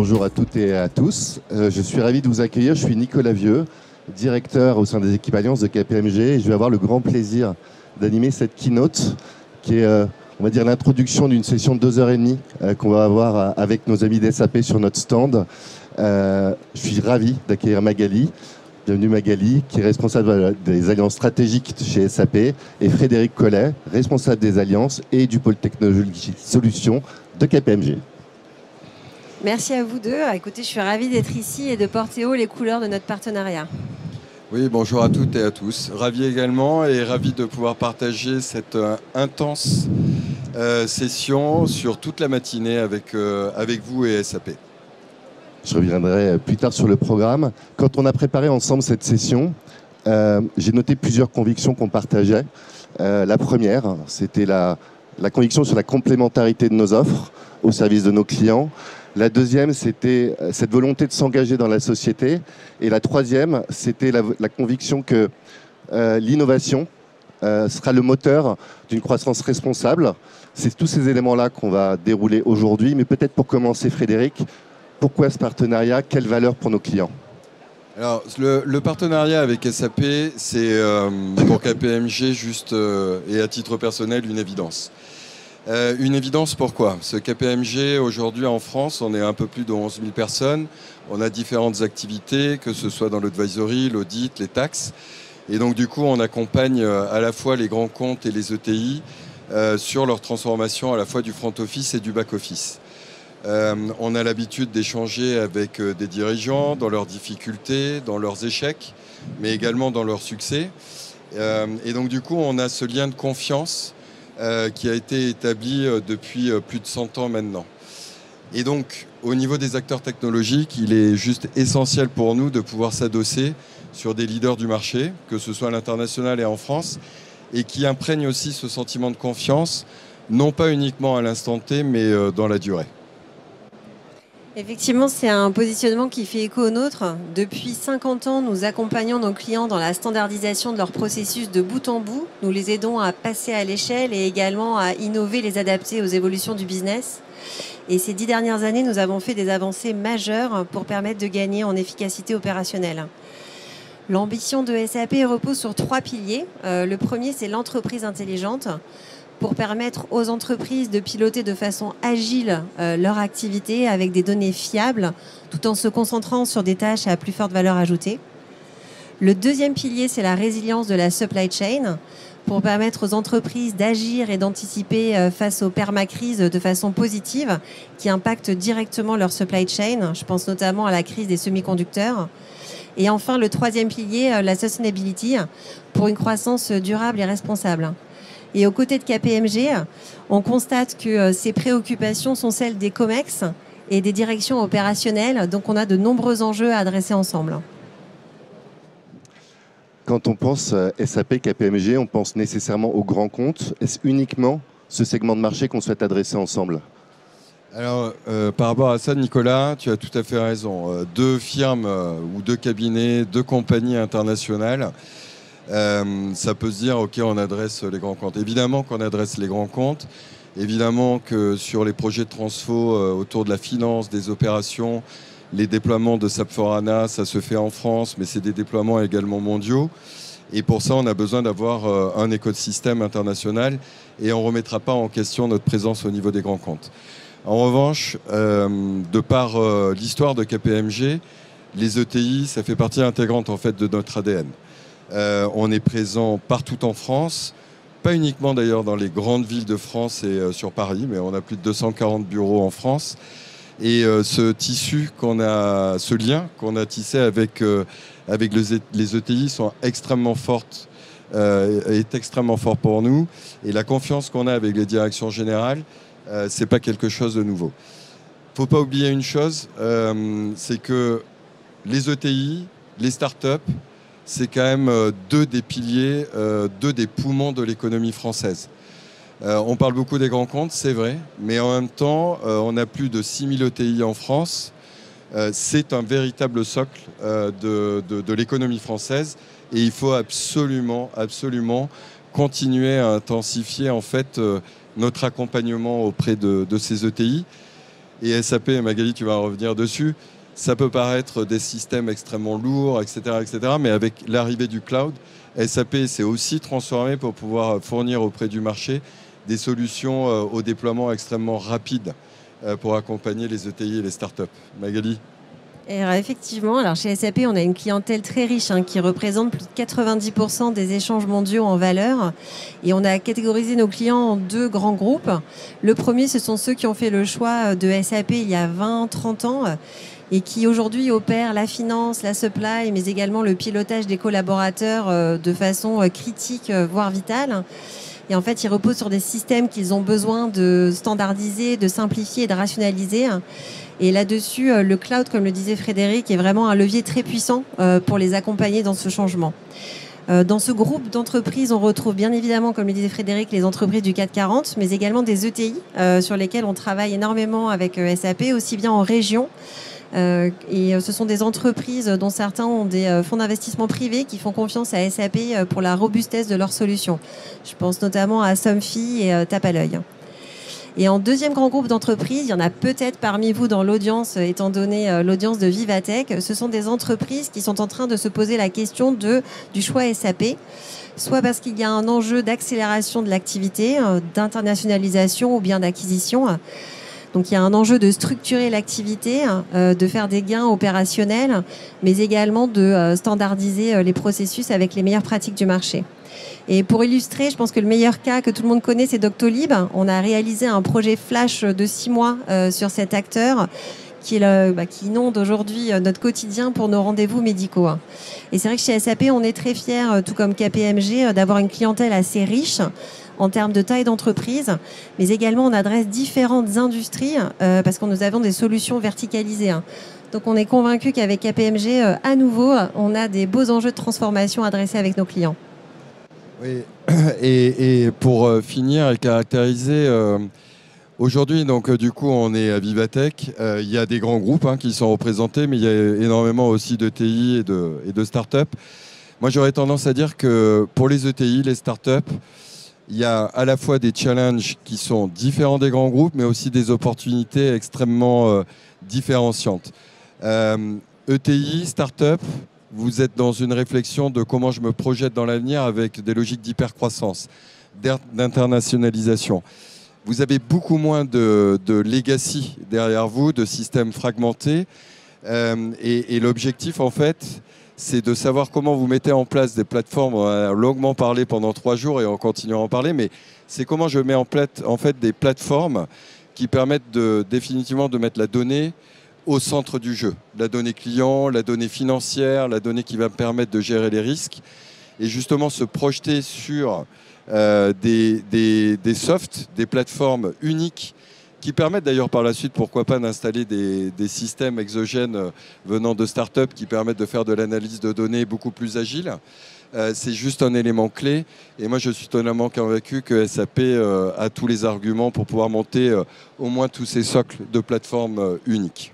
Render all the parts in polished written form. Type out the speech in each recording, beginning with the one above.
Bonjour à toutes et à tous. Je suis ravi de vous accueillir. Je suis Nicolas Vieux, directeur au sein des équipes Alliance de KPMG. Et je vais avoir le grand plaisir d'animer cette keynote qui est, on va dire, l'introduction d'une session de 2h30 qu'on va avoir avec nos amis d'SAP sur notre stand. Je suis ravi d'accueillir Magali. Bienvenue Magali, qui est responsable des alliances stratégiques chez SAP, et Frédéric Collet, responsable des alliances et du pôle technologie solutions de KPMG. Merci à vous deux. Écoutez, je suis ravie d'être ici et de porter haut les couleurs de notre partenariat. Oui, bonjour à toutes et à tous. Ravi également et ravi de pouvoir partager cette intense session sur toute la matinée avec vous et SAP. Je reviendrai plus tard sur le programme. Quand on a préparé ensemble cette session, j'ai noté plusieurs convictions qu'on partageait. La première, c'était la conviction sur la complémentarité de nos offres au service de nos clients. La deuxième, c'était cette volonté de s'engager dans la société. Et la troisième, c'était la conviction que l'innovation sera le moteur d'une croissance responsable. C'est tous ces éléments-là qu'on va dérouler aujourd'hui. Mais peut-être pour commencer, Frédéric, pourquoi ce partenariat? Quelle valeur pour nos clients? Alors, le partenariat avec SAP, c'est pour KPMG juste et à titre personnel une évidence. Une évidence pourquoi? Ce KPMG, aujourd'hui en France, on est un peu plus de 11 000 personnes. On a différentes activités, que ce soit dans l'advisory, l'audit, les taxes. Et donc du coup, on accompagne à la fois les grands comptes et les ETI sur leur transformation à la fois du front office et du back office. On a l'habitude d'échanger avec des dirigeants dans leurs difficultés, dans leurs échecs, mais également dans leurs succès. Et donc du coup, on a ce lien de confiance qui a été établi depuis plus de 100 ans maintenant. Et donc, au niveau des acteurs technologiques, il est juste essentiel pour nous de pouvoir s'adosser sur des leaders du marché, que ce soit à l'international et en France, et qui imprègnent aussi ce sentiment de confiance, non pas uniquement à l'instant T, mais dans la durée. Effectivement, c'est un positionnement qui fait écho au nôtre. Depuis 50 ans, nous accompagnons nos clients dans la standardisation de leurs processus de bout en bout. Nous les aidons à passer à l'échelle et également à innover, les adapter aux évolutions du business. Et ces 10 dernières années, nous avons fait des avancées majeures pour permettre de gagner en efficacité opérationnelle. L'ambition de SAP repose sur 3 piliers. Le premier, c'est l'entreprise intelligente, pour permettre aux entreprises de piloter de façon agile leur activité avec des données fiables, tout en se concentrant sur des tâches à plus forte valeur ajoutée. Le deuxième pilier, c'est la résilience de la supply chain, pour permettre aux entreprises d'agir et d'anticiper face aux permacrises de façon positive, qui impactent directement leur supply chain. Je pense notamment à la crise des semi-conducteurs. Et enfin, le troisième pilier, la sustainability, pour une croissance durable et responsable. Et aux côtés de KPMG, on constate que ces préoccupations sont celles des COMEX et des directions opérationnelles. Donc, on a de nombreux enjeux à adresser ensemble. Quand on pense SAP, KPMG, on pense nécessairement aux grands comptes. Est-ce uniquement ce segment de marché qu'on souhaite adresser ensemble? Alors, par rapport à ça, Nicolas, tu as tout à fait raison. Deux firmes ou deux cabinets, deux compagnies internationales, ça peut se dire, OK, on adresse les grands comptes. Évidemment qu'on adresse les grands comptes. Évidemment que sur les projets de transfo autour de la finance, des opérations, les déploiements de SAP S/4HANA, ça se fait en France, mais c'est des déploiements également mondiaux. Et pour ça, on a besoin d'avoir un écosystème international et on ne remettra pas en question notre présence au niveau des grands comptes. En revanche, de par l'histoire de KPMG, les ETI, ça fait partie intégrante en fait de notre ADN. On est présent partout en France, pas uniquement d'ailleurs dans les grandes villes de France et sur Paris, mais on a plus de 240 bureaux en France. Et ce tissu ce lien qu'on a tissé avec les ETI sont extrêmement fortes, est extrêmement fort pour nous. Et la confiance qu'on a avec les directions générales, c'est pas quelque chose de nouveau. Faut pas oublier une chose, c'est que les ETI, les startups, c'est quand même deux des piliers, deux des poumons de l'économie française. On parle beaucoup des grands comptes, c'est vrai, mais en même temps, on a plus de 6000 ETI en France. C'est un véritable socle de l'économie française et il faut absolument continuer à intensifier en fait notre accompagnement auprès de ces ETI. Et SAP, Magali, tu vas revenir dessus, ça peut paraître des systèmes extrêmement lourds, etc., etc. Mais avec l'arrivée du cloud, SAP s'est aussi transformé pour pouvoir fournir auprès du marché des solutions au déploiement extrêmement rapide pour accompagner les ETI et les startups. Magali? Et alors, effectivement, alors chez SAP, on a une clientèle très riche qui représente plus de 90% des échanges mondiaux en valeur. Et on a catégorisé nos clients en deux grands groupes. Le premier, ce sont ceux qui ont fait le choix de SAP il y a 20-30 ans et qui aujourd'hui opèrent la finance, la supply, mais également le pilotage des collaborateurs de façon critique, voire vitale. Et en fait, ils reposent sur des systèmes qu'ils ont besoin de standardiser, de simplifier et de rationaliser. Et là-dessus, le cloud, comme le disait Frédéric, est vraiment un levier très puissant pour les accompagner dans ce changement. Dans ce groupe d'entreprises, on retrouve bien évidemment, comme le disait Frédéric, les entreprises du CAC 40, mais également des ETI sur lesquelles on travaille énormément avec SAP, aussi bien en région. Et ce sont des entreprises dont certains ont des fonds d'investissement privés qui font confiance à SAP pour la robustesse de leurs solutions. Je pense notamment à Somfy et Tape à l'œil. Et en deuxième grand groupe d'entreprises, il y en a peut-être parmi vous dans l'audience, étant donné l'audience de Vivatech, ce sont des entreprises qui sont en train de se poser la question du choix SAP, soit parce qu'il y a un enjeu d'accélération de l'activité, d'internationalisation ou bien d'acquisition. Donc il y a un enjeu de structurer l'activité, de faire des gains opérationnels, mais également de standardiser les processus avec les meilleures pratiques du marché. Et pour illustrer, je pense que le meilleur cas que tout le monde connaît, c'est Doctolib. On a réalisé un projet flash de 6 mois sur cet acteur qui inonde aujourd'hui notre quotidien pour nos rendez-vous médicaux. Et c'est vrai que chez SAP, on est très fiers, tout comme KPMG, d'avoir une clientèle assez riche en termes de taille d'entreprise, mais également on adresse différentes industries parce que nous avons des solutions verticalisées. Donc on est convaincu qu'avec KPMG, à nouveau, on a des beaux enjeux de transformation adressés avec nos clients. Oui, et pour finir et caractériser, aujourd'hui, donc du coup, on est à Vivatech. Il y a des grands groupes qui sont représentés, mais il y a énormément aussi d'ETI et de start-up. Moi, j'aurais tendance à dire que pour les ETI, les start-up, il y a à la fois des challenges qui sont différents des grands groupes, mais aussi des opportunités extrêmement différenciantes. ETI, start-up, vous êtes dans une réflexion de comment je me projette dans l'avenir avec des logiques d'hypercroissance, d'internationalisation. Vous avez beaucoup moins de legacy derrière vous, de systèmes fragmentés. Et l'objectif, en fait, c'est de savoir comment vous mettez en place des plateformes. On a longuement parlé pendant 3 jours et on continue à en parler, mais c'est comment je mets en fait des plateformes qui permettent définitivement de mettre la donnée au centre du jeu. La donnée client, la donnée financière, la donnée qui va me permettre de gérer les risques et justement se projeter sur des softs, des plateformes uniques qui permettent d'ailleurs par la suite, pourquoi pas, d'installer des systèmes exogènes venant de start-up qui permettent de faire de l'analyse de données beaucoup plus agile. C'est juste un élément clé. Et moi, je suis totalement convaincu que SAP a tous les arguments pour pouvoir monter au moins tous ces socles de plateformes uniques.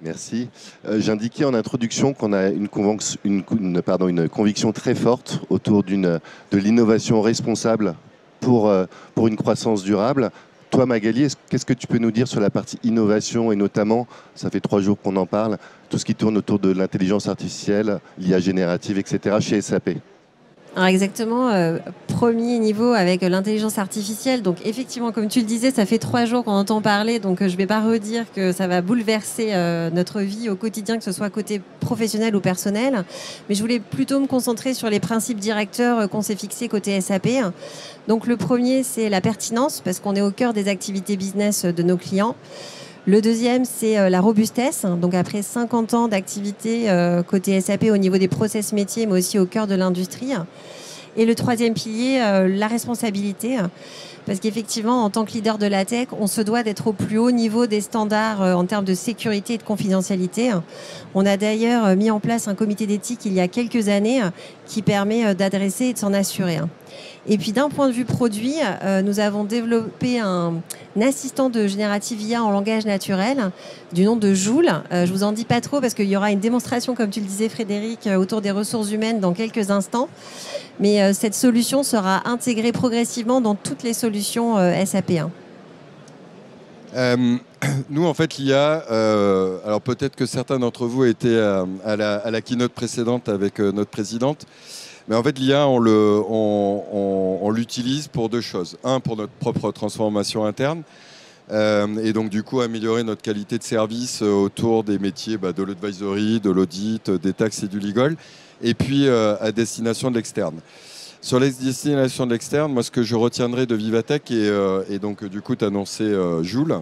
Merci. J'indiquais en introduction qu'on a une conviction très forte autour de l'innovation responsable pour une croissance durable. Toi, Magali, qu'est-ce que tu peux nous dire sur la partie innovation et notamment, ça fait 3 jours qu'on en parle, tout ce qui tourne autour de l'intelligence artificielle, l'IA générative, etc. chez SAP? Alors exactement, premier niveau avec l'intelligence artificielle. Donc effectivement, comme tu le disais, ça fait 3 jours qu'on entend parler, donc je ne vais pas redire que ça va bouleverser notre vie au quotidien, que ce soit côté professionnel ou personnel. Mais je voulais plutôt me concentrer sur les principes directeurs qu'on s'est fixés côté SAP. Donc le premier, c'est la pertinence, parce qu'on est au cœur des activités business de nos clients. Le deuxième, c'est la robustesse. Donc après 50 ans d'activité côté SAP au niveau des process métiers, mais aussi au cœur de l'industrie. Et le troisième pilier, la responsabilité. Parce qu'effectivement, en tant que leader de la tech, on se doit d'être au plus haut niveau des standards en termes de sécurité et de confidentialité. On a d'ailleurs mis en place un comité d'éthique il y a quelques années qui permet d'adresser et de s'en assurer. Et puis d'un point de vue produit, nous avons développé un assistant de générative IA en langage naturel du nom de Joule. Je vous en dis pas trop parce qu'il y aura une démonstration, comme tu le disais Frédéric, autour des ressources humaines dans quelques instants. Mais cette solution sera intégrée progressivement dans toutes les solutions SAP. Nous, en fait, l'IA, alors peut-être que certains d'entre vous étaient à la keynote précédente avec notre présidente, mais en fait, l'IA, on l'utilise pour deux choses. Un, pour notre propre transformation interne, et donc du coup améliorer notre qualité de service autour des métiers de l'advisory, de l'audit, des taxes et du legal, et puis à destination de l'externe. Sur les destinations de l'externe, moi ce que je retiendrai de Vivatech, et donc du coup tu as annoncé Jules,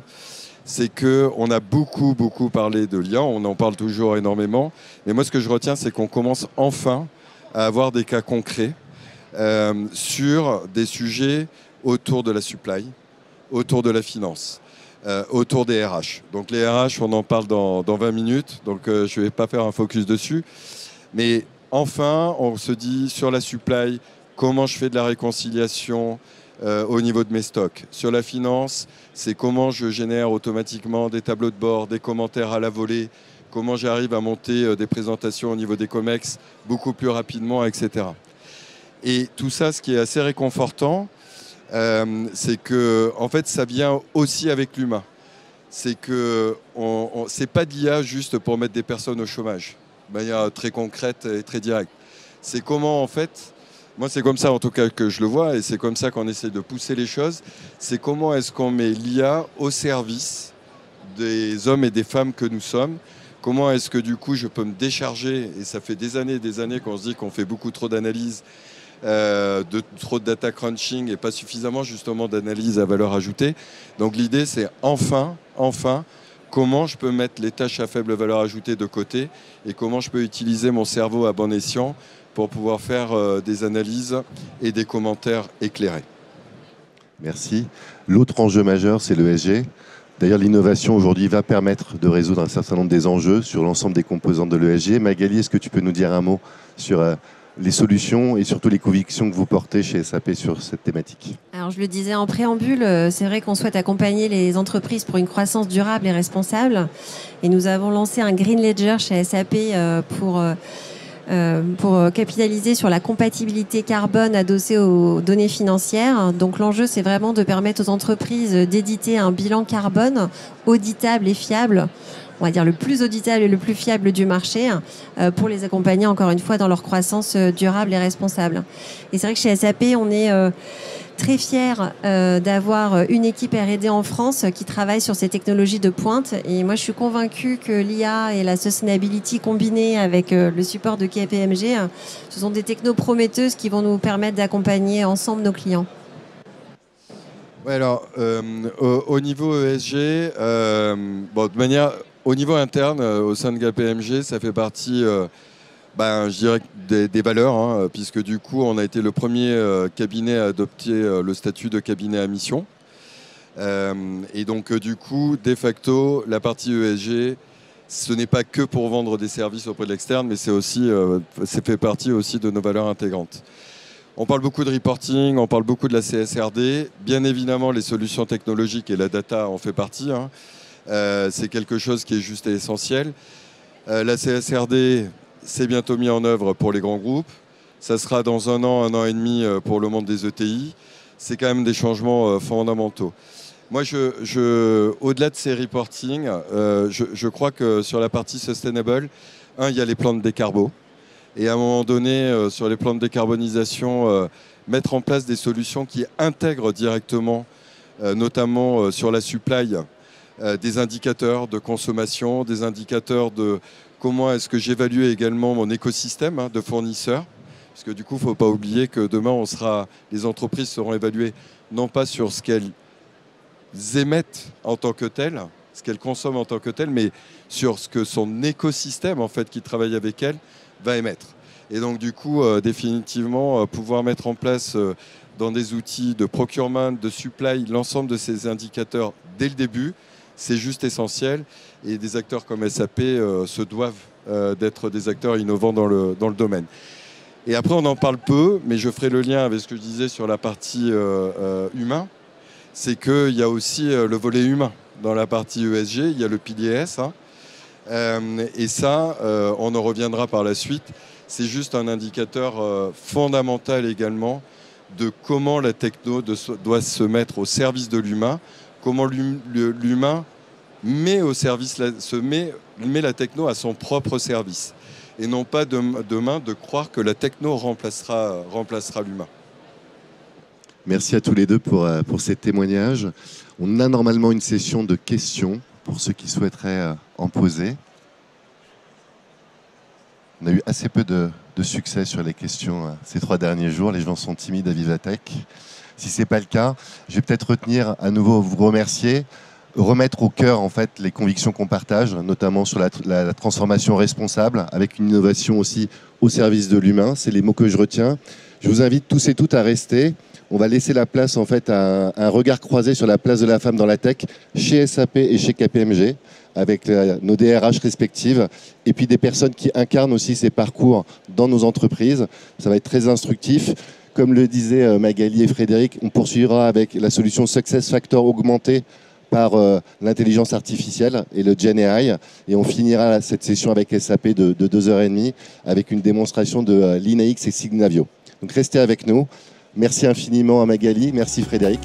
c'est qu'on a beaucoup parlé de l'IA, on en parle toujours énormément, mais moi ce que je retiens, c'est qu'on commence enfin à avoir des cas concrets sur des sujets autour de la supply, autour de la finance, autour des RH. Donc les RH, on en parle dans 20 minutes, donc je ne vais pas faire un focus dessus, mais enfin on se dit sur la supply, comment je fais de la réconciliation au niveau de mes stocks. Sur la finance, c'est comment je génère automatiquement des tableaux de bord, des commentaires à la volée, comment j'arrive à monter des présentations au niveau des COMEX beaucoup plus rapidement, etc. Et tout ça, ce qui est assez réconfortant, c'est que en fait, ça vient aussi avec l'humain. C'est que c'est pas de l'IA juste pour mettre des personnes au chômage, de manière très concrète et très directe. C'est comment en fait... Moi, c'est comme ça, en tout cas, que je le vois, et c'est comme ça qu'on essaie de pousser les choses. C'est comment est-ce qu'on met l'IA au service des hommes et des femmes que nous sommes. Comment est-ce que, du coup, je peux me décharger, et ça fait des années qu'on se dit qu'on fait beaucoup trop d'analyse, trop de data crunching et pas suffisamment, justement, d'analyse à valeur ajoutée. Donc, l'idée, c'est enfin, comment je peux mettre les tâches à faible valeur ajoutée de côté et comment je peux utiliser mon cerveau à bon escient pour pouvoir faire des analyses et des commentaires éclairés. Merci. L'autre enjeu majeur, c'est l'ESG. D'ailleurs, l'innovation aujourd'hui va permettre de résoudre un certain nombre des enjeux sur l'ensemble des composantes de l'ESG. Magali, est-ce que tu peux nous dire un mot sur les solutions et surtout les convictions que vous portez chez SAP sur cette thématique? Alors, je le disais en préambule, c'est vrai qu'on souhaite accompagner les entreprises pour une croissance durable et responsable. Et nous avons lancé un Green Ledger chez SAP pour capitaliser sur la compatibilité carbone adossée aux données financières. Donc l'enjeu, c'est vraiment de permettre aux entreprises d'éditer un bilan carbone auditable et fiable, on va dire le plus auditable et le plus fiable du marché, pour les accompagner encore une fois dans leur croissance durable et responsable. Et c'est vrai que chez SAP, on est très fiers d'avoir une équipe R&D en France qui travaille sur ces technologies de pointe. Et moi, je suis convaincue que l'IA et la sustainability combinées avec le support de KPMG, ce sont des technos prometteuses qui vont nous permettre d'accompagner ensemble nos clients. Ouais, alors, au niveau ESG, de manière, au niveau interne, au sein de KPMG, ça fait partie... je dirais des valeurs, puisque du coup, on a été le premier cabinet à adopter le statut de cabinet à mission. Et donc, du coup, de facto, la partie ESG, ce n'est pas que pour vendre des services auprès de l'externe, mais c'est aussi, ça fait partie aussi de nos valeurs intégrantes. On parle beaucoup de reporting, on parle beaucoup de la CSRD. Bien évidemment, les solutions technologiques et la data en fait partie. C'est quelque chose qui est juste et essentiel. La CSRD... c'est bientôt mis en œuvre pour les grands groupes. Ça sera dans un an et demi pour le monde des ETI. C'est quand même des changements fondamentaux. Moi, au-delà de ces reporting, je crois que sur la partie sustainable, il y a les plans de décarbo. Et à un moment donné, sur les plans de décarbonisation, mettre en place des solutions qui intègrent directement, notamment sur la supply, des indicateurs de consommation, des indicateurs de... Comment est-ce que j'évalue également mon écosystème de fournisseurs? Parce que du coup, il ne faut pas oublier que demain, les entreprises seront évaluées non pas sur ce qu'elles émettent en tant que telles, ce qu'elles consomment en tant que telles, mais sur ce que son écosystème, en fait, qui travaille avec elles, va émettre. Et donc, du coup, définitivement, pouvoir mettre en place dans des outils de procurement, de supply, l'ensemble de ces indicateurs dès le début, c'est juste essentiel. Et des acteurs comme SAP se doivent d'être des acteurs innovants dans le domaine. Et après, on en parle peu, mais je ferai le lien avec ce que je disais sur la partie humain. C'est qu'il y a aussi le volet humain dans la partie ESG. Il y a le pilier S. Et ça, on en reviendra par la suite. C'est juste un indicateur fondamental également de comment la techno doit se mettre au service de l'humain comment l'humain met la techno à son propre service. Et non pas demain de croire que la techno remplacera l'humain. Merci à tous les deux pour ces témoignages. On a normalement une session de questions pour ceux qui souhaiteraient en poser. On a eu assez peu de succès sur les questions ces 3 derniers jours. Les gens sont timides à Vivatech. Si ce n'est pas le cas, je vais peut-être à nouveau vous remercier, remettre au cœur en fait les convictions qu'on partage, notamment sur la transformation responsable, avec une innovation aussi au service de l'humain. C'est les mots que je retiens. Je vous invite tous et toutes à rester. On va laisser la place en fait à un regard croisé sur la place de la femme dans la tech chez SAP et chez KPMG, avec nos DRH respectives, et puis des personnes qui incarnent aussi ces parcours dans nos entreprises. Ça va être très instructif. Comme le disaient Magali et Frédéric, on poursuivra avec la solution Success Factor augmentée par l'intelligence artificielle et le Gen AI. Et on finira cette session avec SAP de 2h30 avec une démonstration de LeanIX et Signavio. Donc restez avec nous. Merci infiniment à Magali, merci Frédéric.